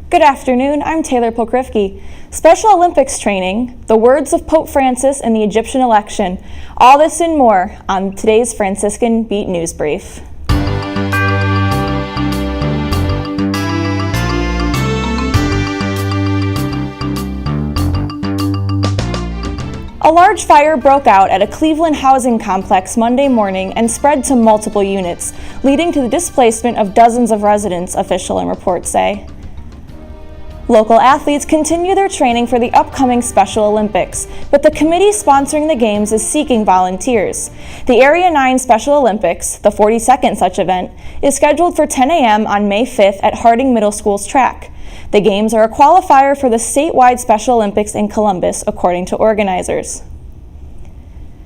Good afternoon, I'm Taylor Pokrifke. Special Olympics training, the words of Pope Francis and the Egyptian election, all this and more on today's Franciscan Beat News Brief. A large fire broke out at a Cleveland housing complex Monday morning and spread to multiple units, leading to the displacement of dozens of residents, official and reports say. Local athletes continue their training for the upcoming Special Olympics, but the committee sponsoring the Games is seeking volunteers. The Area 9 Special Olympics, the 42nd such event, is scheduled for 10 a.m. on May 5th at Harding Middle School's track. The Games are a qualifier for the statewide Special Olympics in Columbus, according to organizers.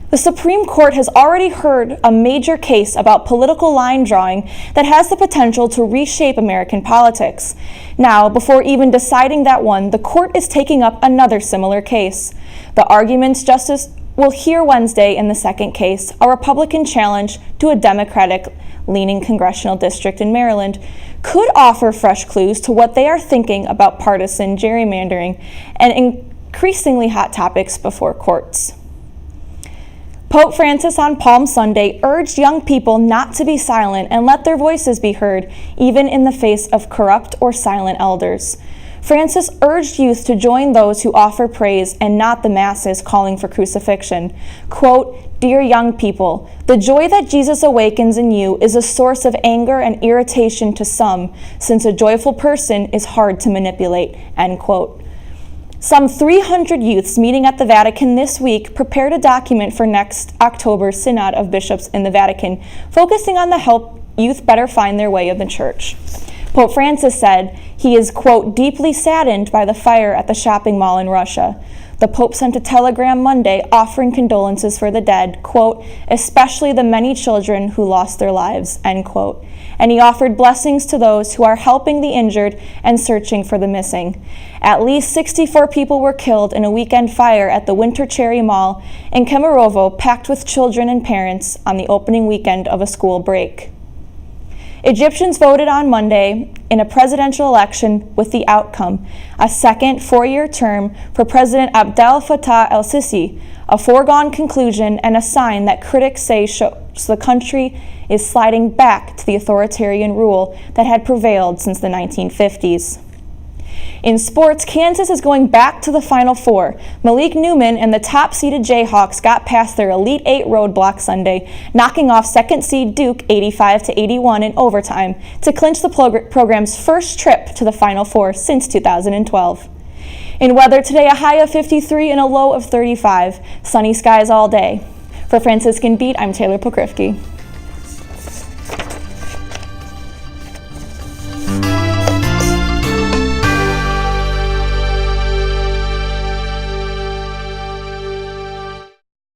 The Supreme Court has already heard a major case about political line drawing that has the potential to reshape American politics. Now, before even deciding that one, the court is taking up another similar case. The arguments justice will hear Wednesday in the second case, a Republican challenge to a Democratic-leaning congressional district in Maryland, could offer fresh clues to what they are thinking about partisan gerrymandering and increasingly hot topics before courts. Pope Francis on Palm Sunday urged young people not to be silent and let their voices be heard, even in the face of corrupt or silent elders. Francis urged youth to join those who offer praise and not the masses calling for crucifixion. Quote, "Dear young people, the joy that Jesus awakens in you is a source of anger and irritation to some, since a joyful person is hard to manipulate," end quote. Some 300 youths meeting at the Vatican this week prepared a document for next October's Synod of Bishops in the Vatican, focusing on the help youth better find their way in the church. Pope Francis said he is, quote, "deeply saddened by the fire at the shopping mall in Russia." The Pope sent a telegram Monday offering condolences for the dead, quote, "especially the many children who lost their lives," end quote. And he offered blessings to those who are helping the injured and searching for the missing. At least 64 people were killed in a weekend fire at the Winter Cherry Mall in Kemerovo, packed with children and parents on the opening weekend of a school break. Egyptians voted on Monday in a presidential election with the outcome, a second four-year term for President Abdel Fattah el-Sisi, a foregone conclusion and a sign that critics say shows the country is sliding back to the authoritarian rule that had prevailed since the 1950s. In sports, Kansas is going back to the Final Four. Malik Newman and the top-seeded Jayhawks got past their Elite Eight roadblock Sunday, knocking off second-seed Duke 85-81 in overtime to clinch the program's first trip to the Final Four since 2012. In weather today, a high of 53 and a low of 35. Sunny skies all day. For Franciscan Beat, I'm Taylor Pokrifke.